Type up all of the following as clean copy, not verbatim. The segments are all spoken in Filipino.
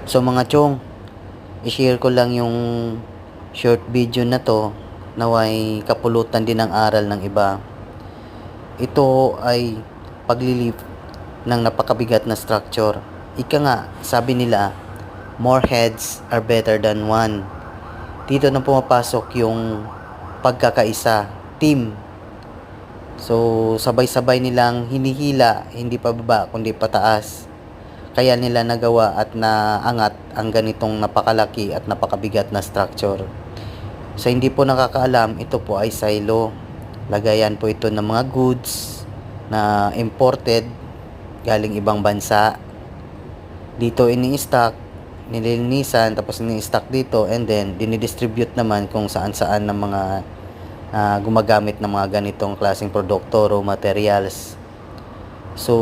So mga chong, i-share ko lang yung short video na to, naway kapulutan din ng aral ng iba. Ito ay paglilip ng napakabigat na structure. Ika nga, sabi nila, more heads are better than one. Dito na pumapasok yung pagkakaisa, team. So, sabay-sabay nilang hinihila, hindi pa baba, kundi pataas. Kaya nila nagawa at naangat ang ganitong napakalaki at napakabigat na structure. Sa hindi po nakakaalam, ito po ay silo. Lagayan po ito ng mga goods na imported galing ibang bansa. Dito ini-stock, nililinisan, tapos ini-stock dito, and then dinidistribute naman kung saan-saan ng mga gumagamit ng mga ganitong klaseng produkto, raw materials. So,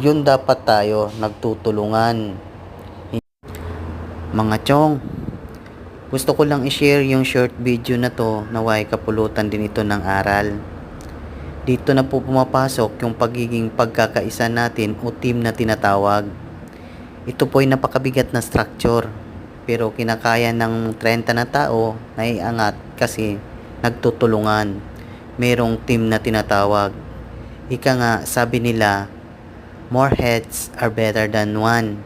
yun dapat tayo nagtutulungan. Mga chong, gusto ko lang i-share yung short video na to, naway kapulutan din ito ng aral. Dito na po pumapasok yung pagiging pagkakaisa natin o team na tinatawag. Ito po ay napakabigat na structure, pero kinakaya ng 30 na tao na iangat kasi nagtutulungan. Merong team na tinatawag. Ika nga, sabi nila, more heads are better than one.